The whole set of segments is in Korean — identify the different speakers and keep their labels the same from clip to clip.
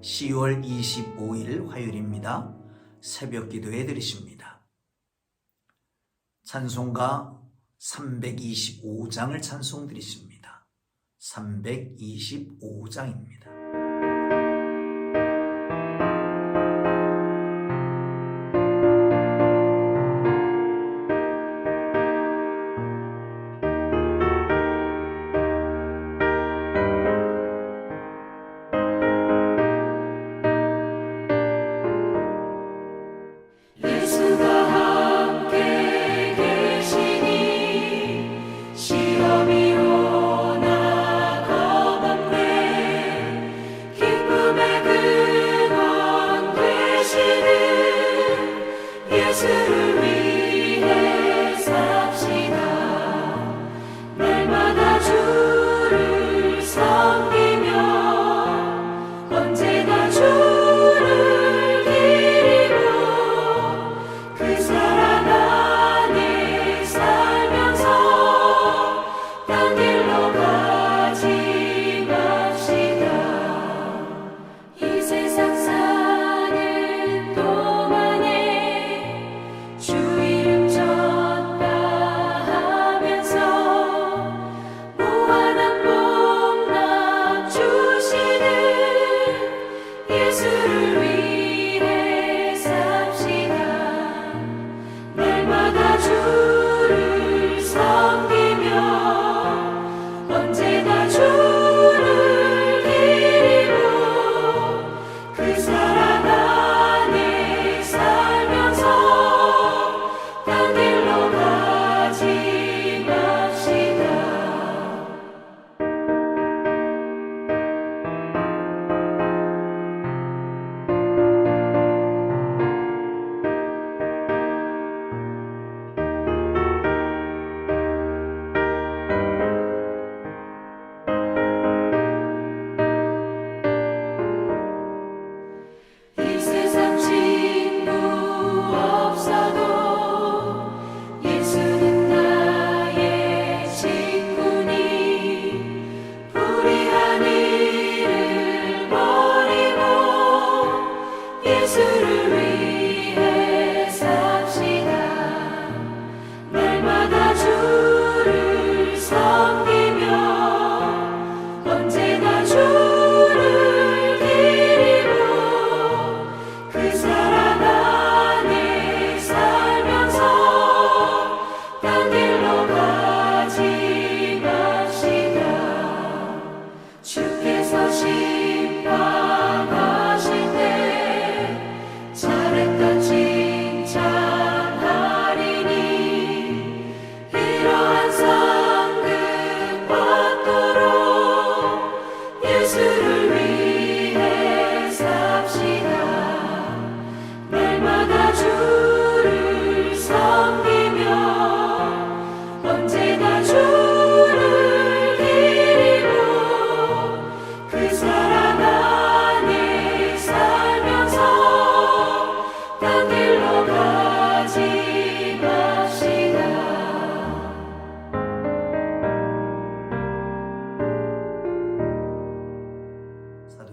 Speaker 1: 10월 25일 화요일입니다. 새벽 기도에 드리십니다. 찬송가 325장을 찬송 드리십니다. 325장입니다.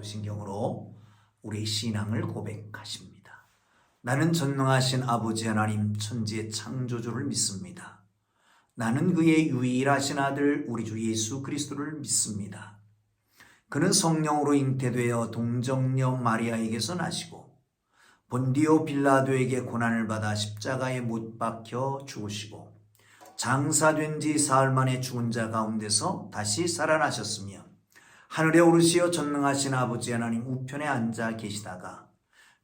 Speaker 1: 사도신경으로 우리 신앙을 고백하십니다. 나는 전능하신 아버지 하나님 천지의 창조주를 믿습니다. 나는 그의 유일하신 아들 우리 주 예수 그리스도를 믿습니다. 그는 성령으로 잉태되어 동정녀 마리아에게서 나시고 본디오 빌라도에게 고난을 받아 십자가에 못 박혀 죽으시고 장사된 지 사흘 만에 죽은 자 가운데서 다시 살아나셨으며 하늘에 오르시어 전능하신 아버지 하나님 우편에 앉아 계시다가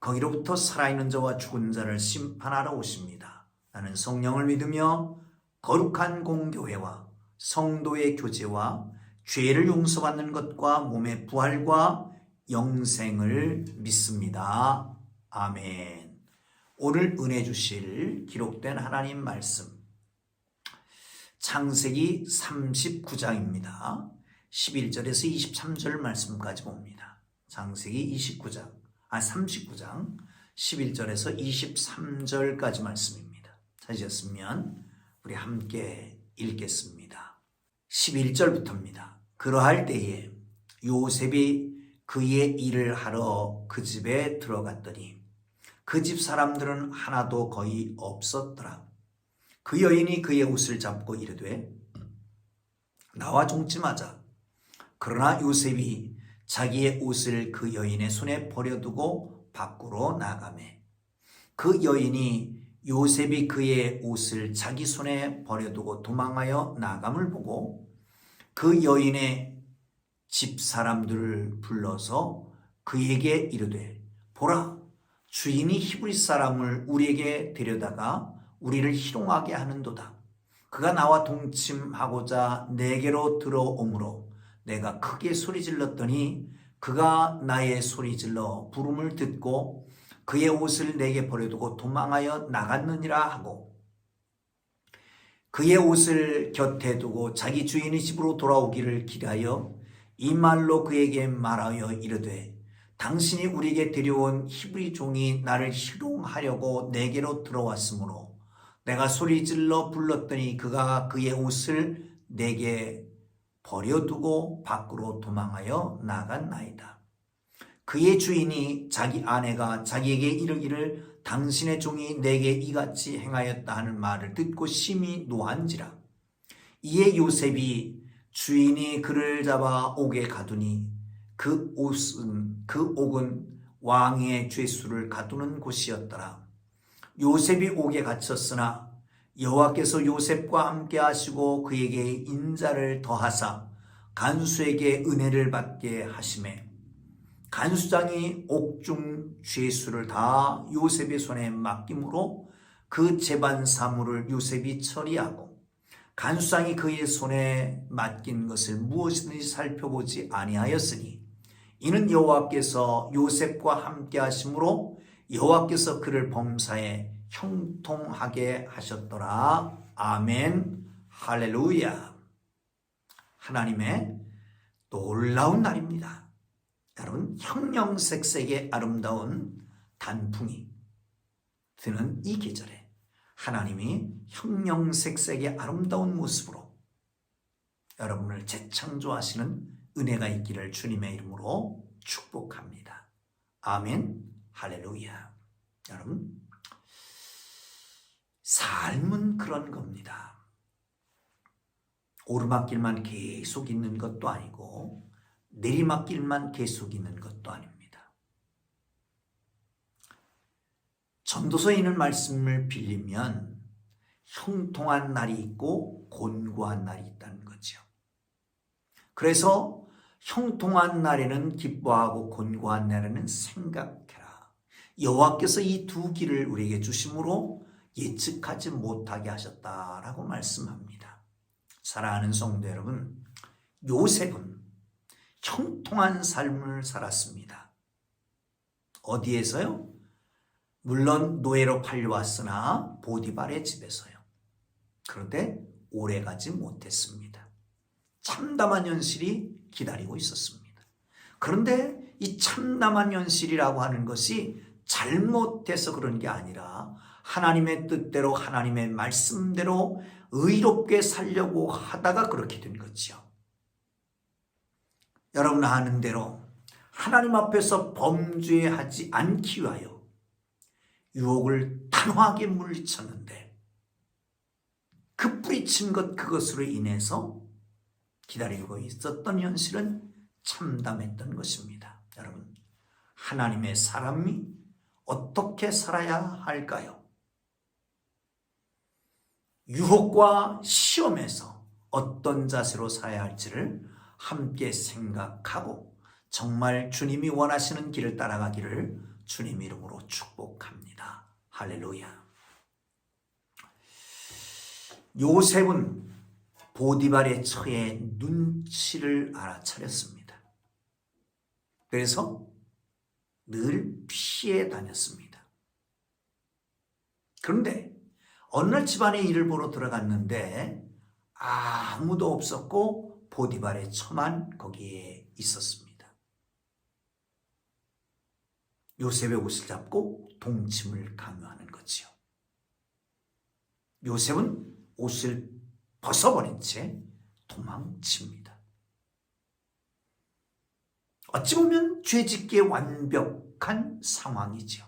Speaker 1: 거기로부터 살아있는 자와 죽은 자를 심판하러 오십니다. 나는 성령을 믿으며 거룩한 공교회와 성도의 교제와 죄를 용서받는 것과 몸의 부활과 영생을 믿습니다. 아멘. 오늘 은혜 주실 기록된 하나님 말씀 창세기 39장입니다. 11절에서 23절 말씀까지 봅니다. 창세기 39장 11절에서 23절까지 말씀입니다. 찾으셨으면 우리 함께 읽겠습니다. 11절부터입니다. 그러할 때에 요셉이 그의 일을 하러 그 집에 들어갔더니 그 집 사람들은 하나도 거의 없었더라. 그 여인이 그의 옷을 잡고 이르되 나와 종침하자. 그러나 요셉이 자기의 옷을 그 여인의 손에 버려두고 밖으로 나가매 그 여인이 요셉이 그의 옷을 자기 손에 버려두고 도망하여 나감을 보고 그 여인의 집 사람들을 불러서 그에게 이르되 보라, 주인이 히브리 사람을 우리에게 데려다가 우리를 희롱하게 하는도다. 그가 나와 동침하고자 내게로 들어오므로 내가 크게 소리질렀더니 그가 나의 소리질러 부름을 듣고 그의 옷을 내게 버려두고 도망하여 나갔느니라 하고 그의 옷을 곁에 두고 자기 주인의 집으로 돌아오기를 기다려 이 말로 그에게 말하여 이르되 당신이 우리에게 데려온 히브리 종이 나를 희롱하려고 내게로 들어왔으므로 내가 소리질러 불렀더니 그가 그의 옷을 내게 버려두고 밖으로 도망하여 나갔나이다. 그의 주인이 자기 아내가 자기에게 이르기를 당신의 종이 내게 이같이 행하였다 하는 말을 듣고 심히 노한지라. 이에 요셉이 주인이 그를 잡아 옥에 가두니 그 옥은 왕의 죄수를 가두는 곳이었더라. 요셉이 옥에 갇혔으나 여호와께서 요셉과 함께 하시고 그에게 인자를 더하사 간수에게 은혜를 받게 하시매 간수장이 옥중 죄수를 다 요셉의 손에 맡김으로 그 재반 사물을 요셉이 처리하고 간수장이 그의 손에 맡긴 것을 무엇이든지 살펴보지 아니하였으니 이는 여호와께서 요셉과 함께 하심으로 여호와께서 그를 범사에 형통하게 하셨더라. 아멘. 할렐루야. 하나님의 놀라운 날입니다. 여러분, 형형색색의 아름다운 단풍이 드는 이 계절에 하나님이 형형색색의 아름다운 모습으로 여러분을 재창조하시는 은혜가 있기를 주님의 이름으로 축복합니다. 아멘. 할렐루야. 여러분, 삶은 그런 겁니다. 오르막길만 계속 있는 것도 아니고 내리막길만 계속 있는 것도 아닙니다. 전도서에 있는 말씀을 빌리면 형통한 날이 있고 곤고한 날이 있다는 거죠. 그래서 형통한 날에는 기뻐하고 곤고한 날에는 생각해라. 여호와께서 이 두 길을 우리에게 주심으로 예측하지 못하게 하셨다라고 말씀합니다. 사랑하는 성도 여러분, 요셉은 형통한 삶을 살았습니다. 어디에서요? 물론 노예로 팔려왔으나 보디발의 집에서요. 그런데 오래가지 못했습니다. 참담한 현실이 기다리고 있었습니다. 그런데 이 참담한 현실이라고 하는 것이 잘못해서 그런 게 아니라 하나님의 뜻대로 하나님의 말씀대로 의롭게 살려고 하다가 그렇게 된 거죠. 여러분 아는 대로 하나님 앞에서 범죄하지 않기 위하여 유혹을 단호하게 물리쳤는데 그 뿌리친 것 그것으로 인해서 기다리고 있었던 현실은 참담했던 것입니다. 여러분, 하나님의 사람이 어떻게 살아야 할까요? 유혹과 시험에서 어떤 자세로 살아야 할지를 함께 생각하고 정말 주님이 원하시는 길을 따라가기를 주님 이름으로 축복합니다. 할렐루야. 요셉은 보디발의 처에 눈치를 알아차렸습니다. 그래서 늘 피해 다녔습니다. 그런데 어느 날 집안의 일을 보러 들어갔는데 아무도 없었고 보디발의 처만 거기에 있었습니다. 요셉의 옷을 잡고 동침을 강요하는 거지요. 요셉은 옷을 벗어버린 채 도망칩니다. 어찌 보면 죄짓기에 완벽한 상황이죠.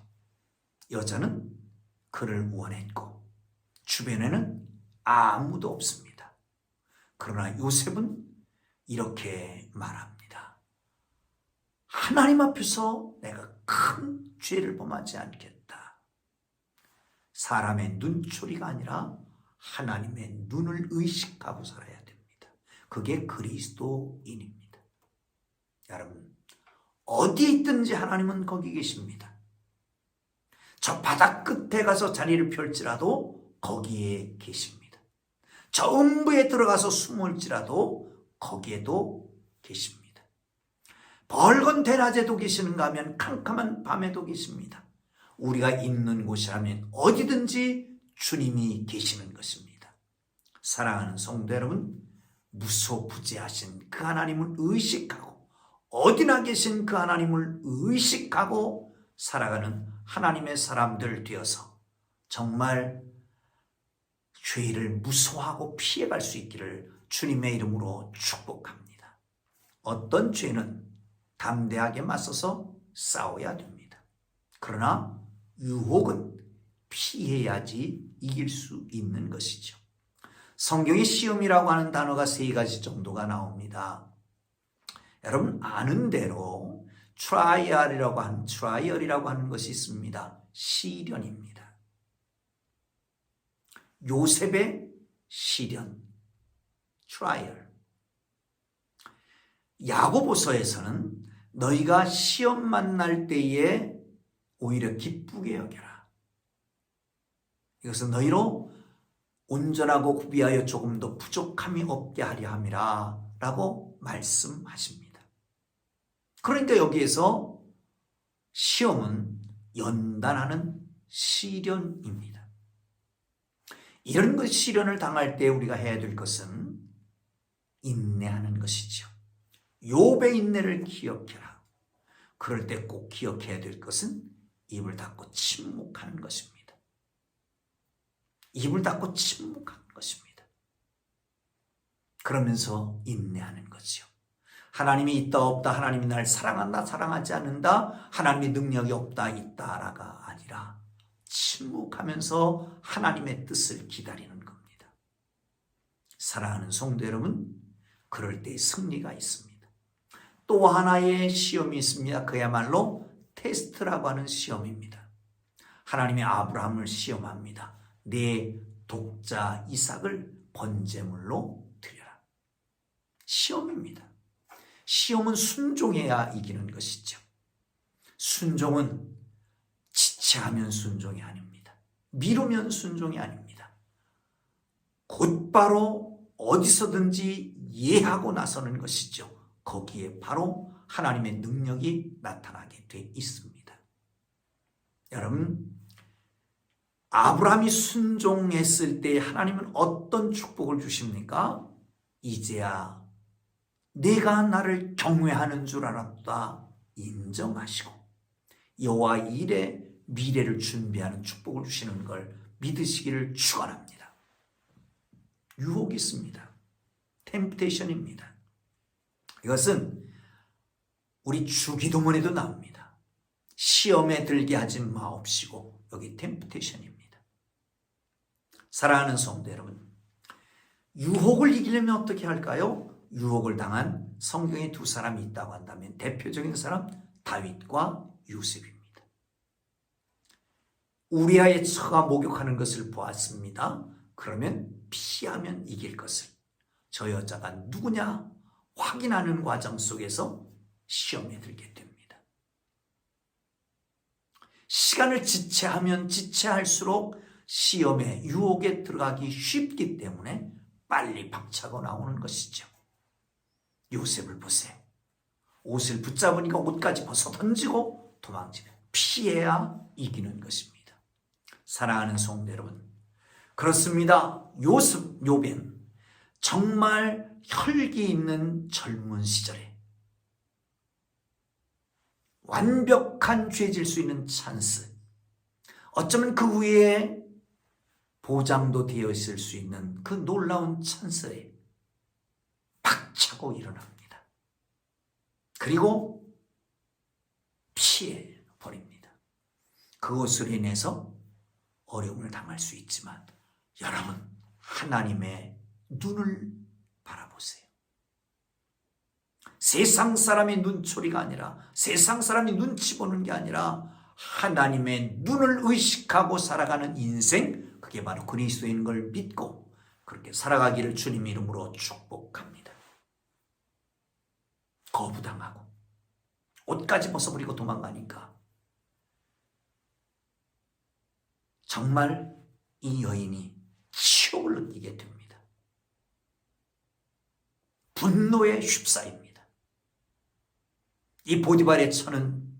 Speaker 1: 여자는 그를 원했고 주변에는 아무도 없습니다. 그러나 요셉은 이렇게 말합니다. 하나님 앞에서 내가 큰 죄를 범하지 않겠다. 사람의 눈초리가 아니라 하나님의 눈을 의식하고 살아야 됩니다. 그게 그리스도인입니다. 여러분, 어디에 있든지 하나님은 거기 계십니다. 저 바다 끝에 가서 자리를 펼지라도 거기에 계십니다. 저 음부에 들어가서 숨을지라도 거기에도 계십니다. 벌건 대낮에도 계시는가 하면 캄캄한 밤에도 계십니다. 우리가 있는 곳이라면 어디든지 주님이 계시는 것입니다. 사랑하는 성도 여러분, 무소부재하신 그 하나님을 의식하고 어디나 계신 그 하나님을 의식하고 살아가는 하나님의 사람들 되어서 정말 죄를 무서워하고 피해갈 수 있기를 주님의 이름으로 축복합니다. 어떤 죄는 담대하게 맞서서 싸워야 됩니다. 그러나 유혹은 피해야지 이길 수 있는 것이죠. 성경에 시험이라고 하는 단어가 3가지 정도가 나옵니다. 여러분 아는 대로 트라이얼이라고 하는 것이 있습니다. 시련입니다. 요셉의 시련, 트라이얼. 야고보서에서는 너희가 시험 만날 때에 오히려 기쁘게 여겨라. 이것은 너희로 온전하고 구비하여 조금 더 부족함이 없게 하려 함이라 라고 말씀하십니다. 그러니까 여기에서 시험은 연단하는 시련입니다. 이런 시련을 당할 때 우리가 해야 될 것은 인내하는 것이죠. 욥의 인내를 기억해라. 그럴 때 꼭 기억해야 될 것은 입을 닫고 침묵하는 것입니다. 입을 닫고 침묵하는 것입니다. 그러면서 인내하는 거죠. 하나님이 있다 없다, 하나님이 날 사랑한다 사랑하지 않는다, 하나님의 능력이 없다 있다라가 아니라 침묵하면서 하나님의 뜻을 기다리는 겁니다. 사랑하는 성도 여러분, 그럴 때 승리가 있습니다. 또 하나의 시험이 있습니다. 그야말로 테스트라고 하는 시험입니다. 하나님이 아브라함을 시험합니다. 내 독자 이삭을 번제물로 드려라. 시험입니다. 시험은 순종해야 이기는 것이죠. 순종은 지체하면 순종이 아닙니다. 미루면 순종이 아닙니다. 곧바로 어디서든지 예하고 나서는 것이죠. 거기에 바로 하나님의 능력이 나타나게 돼 있습니다. 여러분, 아브라함이 순종했을 때 하나님은 어떤 축복을 주십니까? 이제야 내가 나를 경외하는 줄 알았다 인정하시고 여호와 일에 미래를 준비하는 축복을 주시는 걸 믿으시기를 축원합니다. 유혹이 있습니다. 템프테이션입니다. 이것은 우리 주기도문에도 나옵니다. 시험에 들게 하지 마옵시고, 여기 템프테이션입니다. 사랑하는 성도 여러분, 유혹을 이기려면 어떻게 할까요? 유혹을 당한 성경에 2사람이 있다고 한다면 대표적인 사람 다윗과 요셉입니다. 우리아의 처가 목욕하는 것을 보았습니다. 그러면 피하면 이길 것을, 저 여자가 누구냐 확인하는 과정 속에서 시험에 들게 됩니다. 시간을 지체하면 지체할수록 시험에 유혹에 들어가기 쉽기 때문에 빨리 박차고 나오는 것이죠. 요셉을 보세요. 옷을 붙잡으니까 옷까지 벗어 던지고 도망치는, 피해야 이기는 것입니다. 사랑하는 성도 여러분, 그렇습니다. 욥은 정말 혈기 있는 젊은 시절에 완벽한 죄질 수 있는 찬스, 어쩌면 그 후에 보장도 되어 있을 수 있는 그 놀라운 찬스에 박차고 일어납니다. 그리고 피해 버립니다. 그것으로 인해서 어려움을 당할 수 있지만 여러분, 하나님의 눈을 바라보세요. 세상 사람의 눈초리가 아니라, 세상 사람이 눈치 보는 게 아니라 하나님의 눈을 의식하고 살아가는 인생, 그게 바로 그리스도인 걸 믿고 그렇게 살아가기를 주님 이름으로 축복합니다. 거부당하고 옷까지 벗어버리고 도망가니까 정말 이 여인이 치욕을 느끼게 됩니다. 분노에 휩싸입니다. 이 보디발의 처는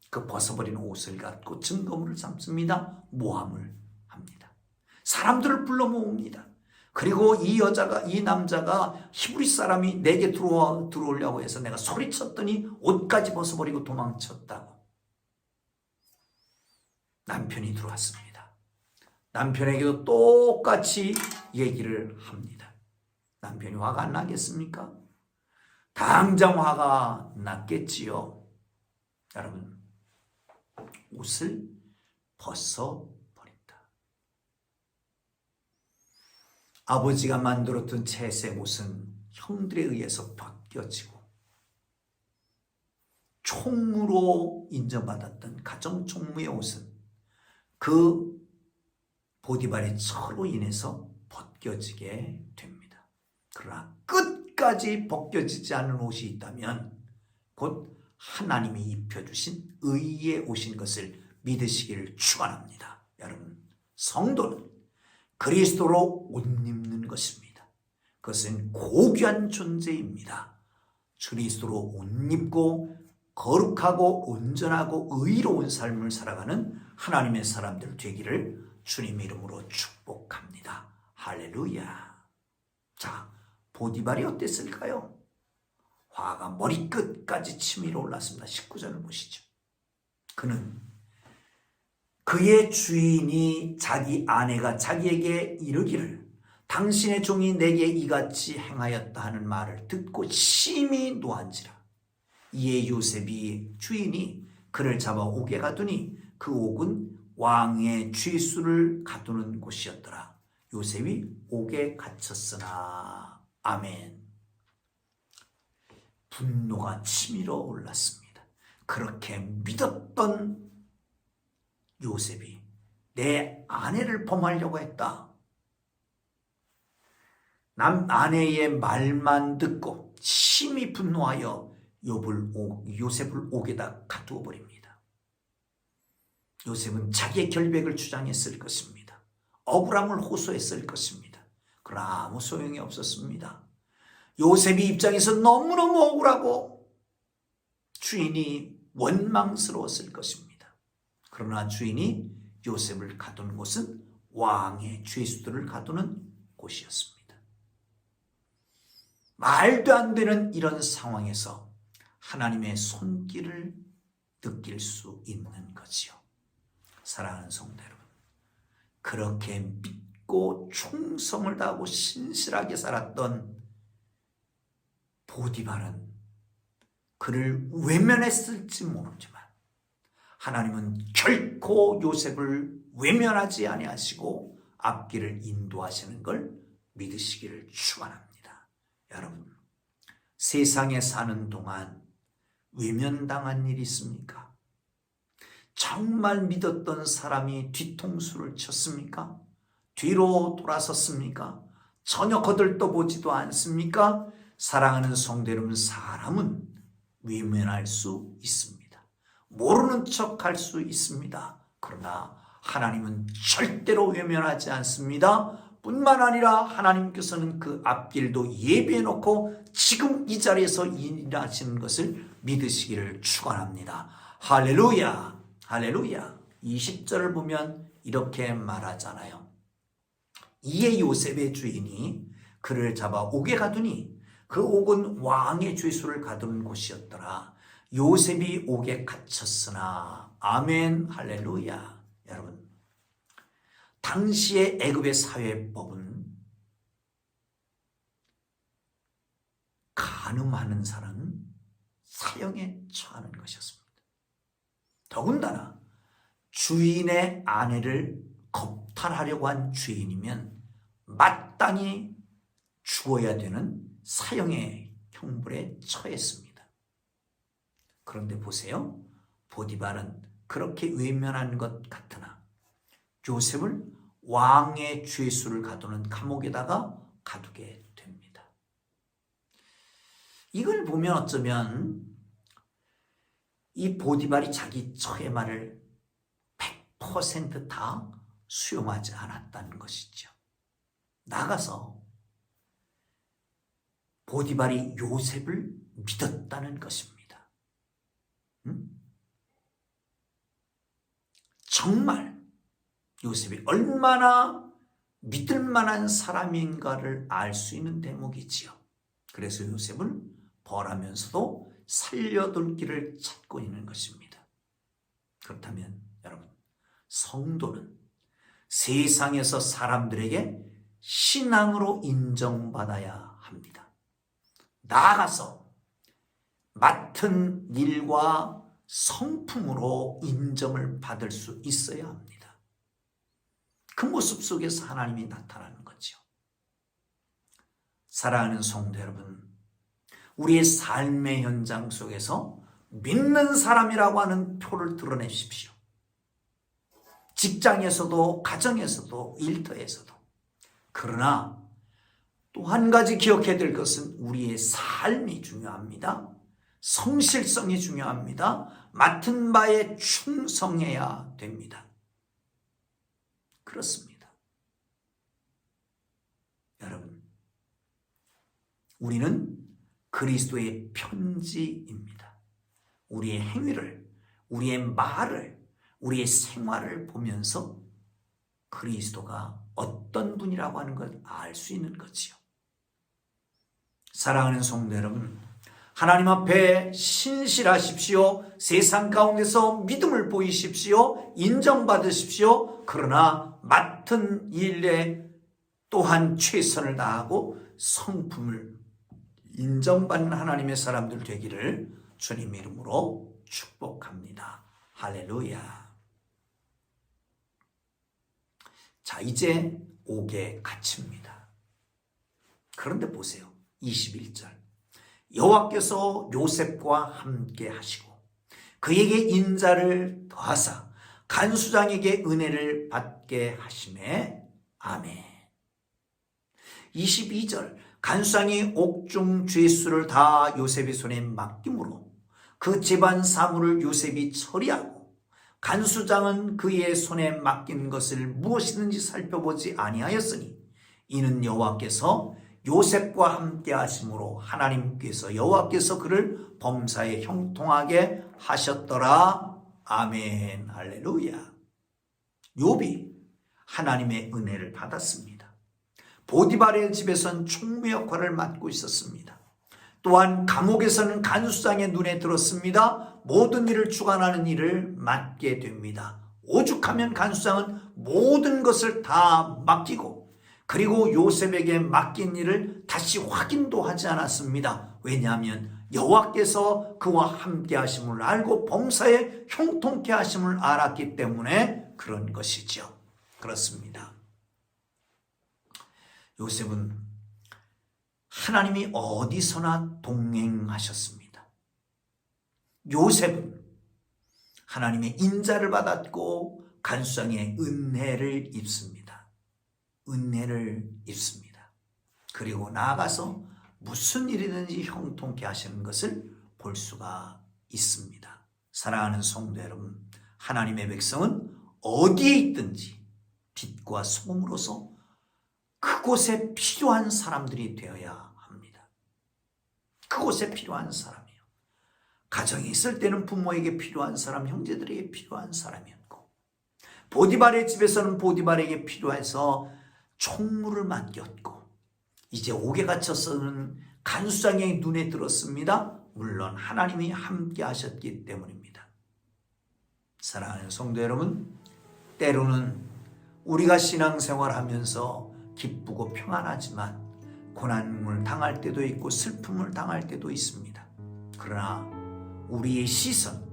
Speaker 1: 그 벗어버린 옷을 갖고 증거물을 삼습니다. 모함을 합니다. 사람들을 불러 모읍니다. 그리고 이 남자가 히브리 사람이 내게 들어오려고 해서 내가 소리쳤더니 옷까지 벗어버리고 도망쳤다고. 남편이 들어왔습니다. 남편에게도 똑같이 얘기를 합니다. 남편이 화가 안 나겠습니까? 당장 화가 났겠지요. 여러분, 옷을 벗어버린다. 아버지가 만들었던 채색 옷은 형들에 의해서 벗겨지고 총무로 인정받았던 가정총무의 옷은 그 보디발의 처로 인해서 벗겨지게 됩니다. 그러나 끝까지 벗겨지지 않은 옷이 있다면 곧 하나님이 입혀주신 의의 옷인 것을 믿으시기를 축원합니다. 여러분, 성도는 그리스도로 옷 입는 것입니다. 그것은 고귀한 존재입니다. 그리스도로 옷 입고 거룩하고 온전하고 의로운 삶을 살아가는 하나님의 사람들 되기를 주님의 이름으로 축복합니다. 할렐루야. 자, 보디발이 어땠을까요? 화가 머리끝까지 치밀어 올랐습니다. 19절을 보시죠. 그는 그의 주인이 자기 아내가 자기에게 이르기를 당신의 종이 내게 이같이 행하였다 하는 말을 듣고 심히 노한지라. 이에 요셉이 주인이 그를 잡아 옥에 가두니 그 옥은 왕의 쥐수를 가두는 곳이었더라. 요셉이 옥에 갇혔으나. 아멘. 분노가 치밀어 올랐습니다. 그렇게 믿었던 요셉이 내 아내를 범하려고 했다. 아내의 말만 듣고 심히 분노하여 요셉을 옥에다 가두어 버립니다. 요셉은 자기의 결백을 주장했을 것입니다. 억울함을 호소했을 것입니다. 그러나 아무 소용이 없었습니다. 요셉이 입장에서 너무너무 억울하고 주인이 원망스러웠을 것입니다. 그러나 주인이 요셉을 가둔 곳은 왕의 죄수들을 가두는 곳이었습니다. 말도 안 되는 이런 상황에서 하나님의 손길을 느낄 수 있는 거지요. 사랑하는 성도 여러분, 그렇게 믿고 충성을 다하고 신실하게 살았던 보디발은 그를 외면했을지 모르지만 하나님은 결코 요셉을 외면하지 아니하시고 앞길을 인도하시는 걸 믿으시기를 축원합니다. 여러분, 세상에 사는 동안 외면당한 일이 있습니까? 정말 믿었던 사람이 뒤통수를 쳤습니까? 뒤로 돌아섰습니까? 전혀 거들떠보지도 않습니까? 사랑하는 성도 여러분, 사람은 외면할 수 있습니다. 모르는 척할 수 있습니다. 그러나 하나님은 절대로 외면하지 않습니다. 뿐만 아니라 하나님께서는 그 앞길도 예비해 놓고 지금 이 자리에서 일하시는 것을 믿으시기를 축원합니다. 할렐루야, 할렐루야. 20절을 보면 이렇게 말하잖아요. 이에 요셉의 주인이 그를 잡아 옥에 가두니 그 옥은 왕의 죄수를 가두는 곳이었더라. 요셉이 옥에 갇혔으나. 아멘, 할렐루야. 여러분, 당시의 애굽의 사회법은 간음하는 사람은 사형에 처하는 것이었습니다. 더군다나 주인의 아내를 겁탈하려고 한 죄인이면 마땅히 죽어야 되는 사형의 형벌에 처했습니다. 그런데 보세요. 보디발은 그렇게 외면한 것 같으나 요셉을 왕의 죄수를 가두는 감옥에다가 가두게 됩니다. 이걸 보면 어쩌면 이 보디발이 자기 처의 말을 100% 다 수용하지 않았다는 것이죠. 나가서 보디발이 요셉을 믿었다는 것입니다. 정말 요셉이 얼마나 믿을 만한 사람인가를 알 수 있는 대목이지요. 그래서 요셉을 벌하면서도 살려둘 길을 찾고 있는 것입니다. 그렇다면 여러분, 성도는 세상에서 사람들에게 신앙으로 인정받아야 합니다. 나아가서 맡은 일과 성품으로 인정을 받을 수 있어야 합니다. 그 모습 속에서 하나님이 나타나는 거죠. 사랑하는 성도 여러분, 우리의 삶의 현장 속에서 믿는 사람이라고 하는 표를 드러내십시오. 직장에서도, 가정에서도, 일터에서도. 그러나 또 한 가지 기억해야 될 것은 우리의 삶이 중요합니다. 성실성이 중요합니다. 맡은 바에 충성해야 됩니다. 그렇습니다. 여러분, 우리는 그리스도의 편지입니다. 우리의 행위를, 우리의 말을, 우리의 생활을 보면서 그리스도가 어떤 분이라고 하는 걸 알 수 있는 거지요. 사랑하는 성도 여러분, 하나님 앞에 신실하십시오. 세상 가운데서 믿음을 보이십시오. 인정받으십시오. 그러나 맡은 일에 또한 최선을 다하고 성품을 인정받는 하나님의 사람들 되기를 주님 이름으로 축복합니다. 할렐루야. 자, 이제 옥에 갇힙니다. 그런데 보세요. 21절. 여호와께서 요셉과 함께 하시고 그에게 인자를 더하사 간수장에게 은혜를 받게 하시매. 아멘. 22절. 간수장이 옥중 죄수를 다 요셉의 손에 맡김으로 그 집안 사물을 요셉이 처리하고 간수장은 그의 손에 맡긴 것을 무엇이든지 살펴보지 아니하였으니 이는 여호와께서 요셉과 함께 하심으로 하나님께서 여호와께서 그를 범사에 형통하게 하셨더라. 아멘. 할렐루야. 욥이 하나님의 은혜를 받았습니다. 보디발의 집에서는 총무 역할을 맡고 있었습니다. 또한 감옥에서는 간수장의 눈에 들었습니다. 모든 일을 주관하는 일을 맡게 됩니다. 오죽하면 간수장은 모든 것을 다 맡기고 그리고 요셉에게 맡긴 일을 다시 확인도 하지 않았습니다. 왜냐하면 여호와께서 그와 함께 하심을 알고 범사에 형통케 하심을 알았기 때문에 그런 것이죠. 그렇습니다. 요셉은 하나님이 어디서나 동행하셨습니다. 요셉은 하나님의 인자를 받았고 간수장의 은혜를 입습니다. 은혜를 입습니다. 그리고 나아가서 무슨 일이든지 형통케 하시는 것을 볼 수가 있습니다. 사랑하는 성도 여러분, 하나님의 백성은 어디에 있든지 빛과 소금으로서 그곳에 필요한 사람들이 되어야 합니다. 그곳에 필요한 사람이요. 가정에 있을 때는 부모에게 필요한 사람, 형제들에게 필요한 사람이었고 보디발의 집에서는 보디발에게 필요해서 총무를 맡겼고 이제 옥에 갇혀서는 간수장의 눈에 들었습니다. 물론 하나님이 함께 하셨기 때문입니다. 사랑하는 성도 여러분, 때로는 우리가 신앙생활하면서 기쁘고 평안하지만 고난을 당할 때도 있고 슬픔을 당할 때도 있습니다. 그러나 우리의 시선,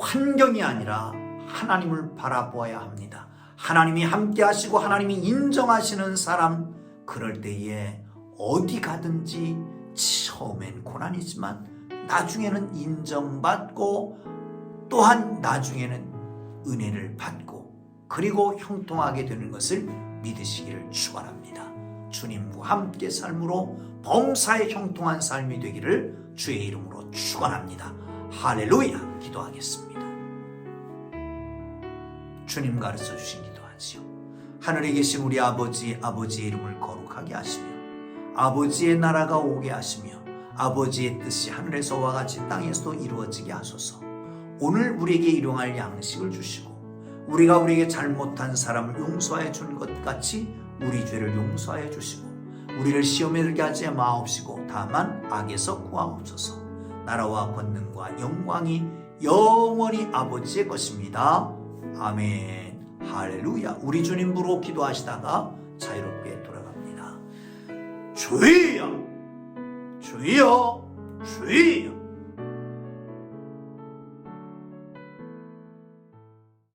Speaker 1: 환경이 아니라 하나님을 바라보아야 합니다. 하나님이 함께 하시고 하나님이 인정하시는 사람, 그럴 때에 어디 가든지 처음엔 고난이지만 나중에는 인정받고 또한 나중에는 은혜를 받고 그리고 형통하게 되는 것을 믿으시기를 축원합니다. 주님과 함께 삶으로 범사에 형통한 삶이 되기를 주의 이름으로 축원합니다. 할렐루야. 기도하겠습니다. 주님 가르쳐 주신 기도하지요. 하늘에 계신 우리 아버지, 아버지의 이름을 거룩하게 하시며 아버지의 나라가 오게 하시며 아버지의 뜻이 하늘에서와 같이 땅에서도 이루어지게 하소서. 오늘 우리에게 일용할 양식을 주시고 우리가 우리에게 잘못한 사람을 용서해 준 것 같이 우리 죄를 용서해 주시고 우리를 시험에 들게 하지 마옵시고 다만 악에서 구하옵소서. 나라와 권능과 영광이 영원히 아버지의 것입니다. 아멘. 할렐루야. 우리 주님 부르고 기도하시다가 자유롭게 돌아갑니다. 주여, 주여, 주여.